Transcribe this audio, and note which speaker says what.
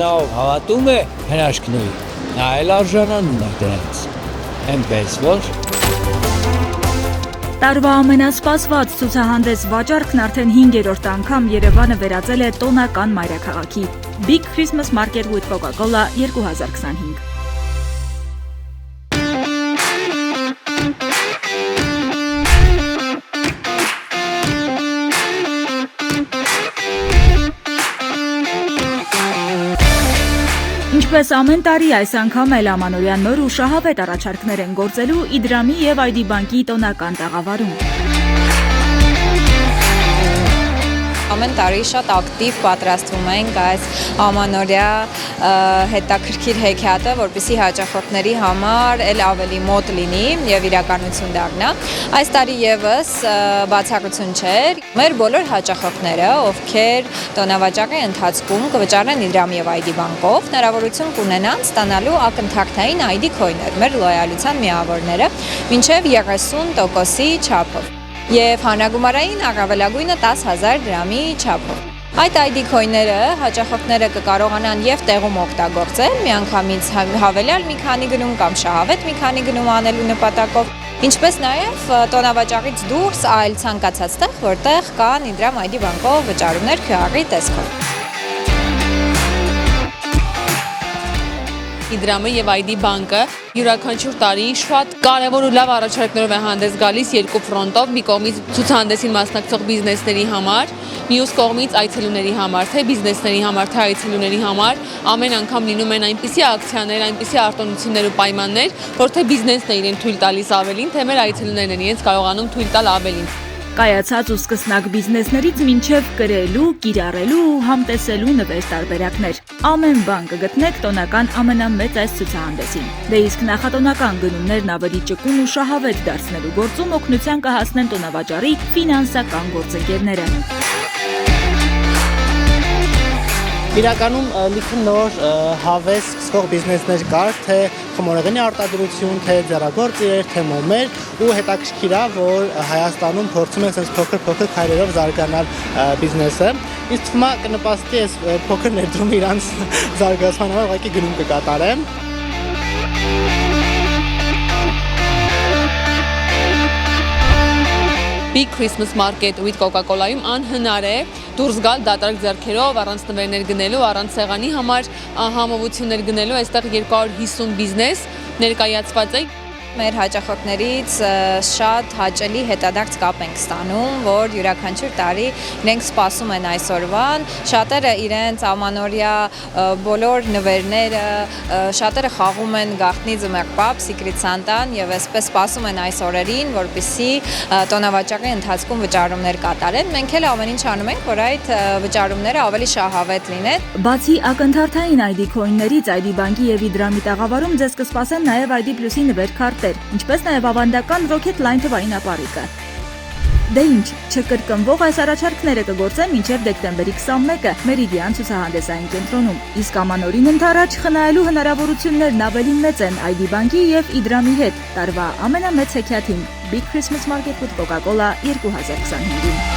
Speaker 1: նա հավատում է հրաշքներին, նա էլ արժանանում է դրանց, այնպես որ...
Speaker 2: Տարվա ամենասպասված ցուցահանդես վաճառքն արդեն 5-րդ անգամ Երևանը վերածել է տոնական մայրաքաղաքի։ Big Christmas Market with Coca-Cola 2025։ Ինչպես ամեն տարի, այս անգամ էլ ամանորյան նոր ու շահավետ առաջարկներ են գործելու Իդրամի և ID բանկի տոնական տաղավարում։
Speaker 3: Ամեն տարի շատ ակտիվ պատրաստվում ենք այս ամանորյա հետաքրքիր հեքիաթը, որպեսզի հաճախորդների համար էլ ավելի մոտ լինի եւ իրականություն դառնա։ Այս տարի եւս բացառություն չէր։ Մեր բոլոր հաճախորդները, ովքեր տոնավաճառի ընթացքում կվճարեն Իդրամ եւ ID բանկով, հնարավորություն կունենան ստանալու ակնթարթային ID քոյներ, մեր լոյալության միավորները, մինչեւ 30%-ի չափով։ Եվ հանրագումարային առավելագույնը 10,000 դրամի չափով։ Այդ ID քոյները հաճախորդները կկարողանան եւ տեղում օգտագործել, միանգամից հավելյալ մի քանի գնում կամ շահավետ մի քանի գնում անելու նպատակով, ինչպես նաեւ տոնավաճառից դուրս այլ ցանկացած տեղ, որտեղ կան Իդրամ ID բանկով վճարումներ QR-ի տեսքով։
Speaker 4: Իդրամը եւ ID բանկը յուրաքանչյուր տարի շատ կարևոր ու լավ առաջարկներով է հանդես գալիս երկու ֆրոնտով՝ մի կողմից ցուցահանդեսին մասնակցող բիզնեսների համար, մյուս կողմից այցելուների համար, թե բիզնեսների համար, թե այցելուների համար ամեն անգամ լինում են այնպիսի ակցիաներ, այնպիսի արտոնություններ ու պայմաններ, որ թե բիզնեսն է իրեն թույլ տալիս ավելին, թե մեր այցելուներն են իրենց կարողանում թույլ տալ ավելին։
Speaker 2: Կայացած ու սկսնակ բիզնեսներից մինչև կրելու, կիրառելու ու համտեսելու նվեր տարբերակներ։ Ամեն բան կգտնեք տոնական ամենամեծ այս ցուցահանդեսին։ Դե իսկ նախատոնական գնումներն ավելի ճկուն ու շահավետ դարձնելու գործում օգնության կհասնեն տոնավաճառի ֆինանսական գործընկերները։
Speaker 5: Իրականում լիքը նոր հավես սկսող բիզնեսներ կար, թե խմորեղենի արտադրություն, թե ձեռագործ իրեր, թե մոմեր, ու հետաքրքիր է, որ Հայաստանում փորձում են փոքր քայլերով զարգանալ բիզնեսը։ Ինձ թվում է կնպաստի այս փոքր ներդրումը իրանց զարգացման համար ուղղակի գնում կկատարեն։
Speaker 4: Big Christmas Market with Coca-Cola-ում անհնար է դուրս գալ դատարկ ձեռքերով, առանց նվերներ գնելու, առանց սեղանի համար համովություններ գնելու, այստեղ 250 բիզնես ներկայացված է։
Speaker 3: Մեր հաճախորդներից շատ հաճելի հետադարձ կապ ենք ստանում, որ յուրաքանչյուր տարի իրենք սպասում են այսօրվան, շատերը իրենց ամանորյա բոլոր նվերները, շատերը խաղում են գաղտնի ձմեռապապ, Secret Santa-ն եւ այսպես սպասում են այս օրերին, որպեսզի տոնավաճառի ընթացքում վճարումներ կատարեն։ Մենք էլ ամեն ինչ անում ենք, որ այդ վճարումները ավելի շահավետ լինեն։
Speaker 2: Բացի ակնթարթային ID քոյններից, ID բանկի եւ Իդրամի տաղավարում ձեզ կսպասեն նաեւ ID Plus-ի նվեր քարտեր, ինչպես նաև ավանդական Rocket Line թվային ապառիկը։ Դե ինչ, չկրկնվող այս առաջարկները կգործեն մինչև դեկտեմբերի 21-ը Մերիդիան ցուցահանդեսային կենտրոնում։ Իսկ ամանորին ընթരാճ խնայելու հնարավորություններն ավելի մեծ են ID բանկի եւ Իդրամի հետ տարվա ամենամեծ հեքիաթին Big Christmas Market with Coca-Cola 2025-ին։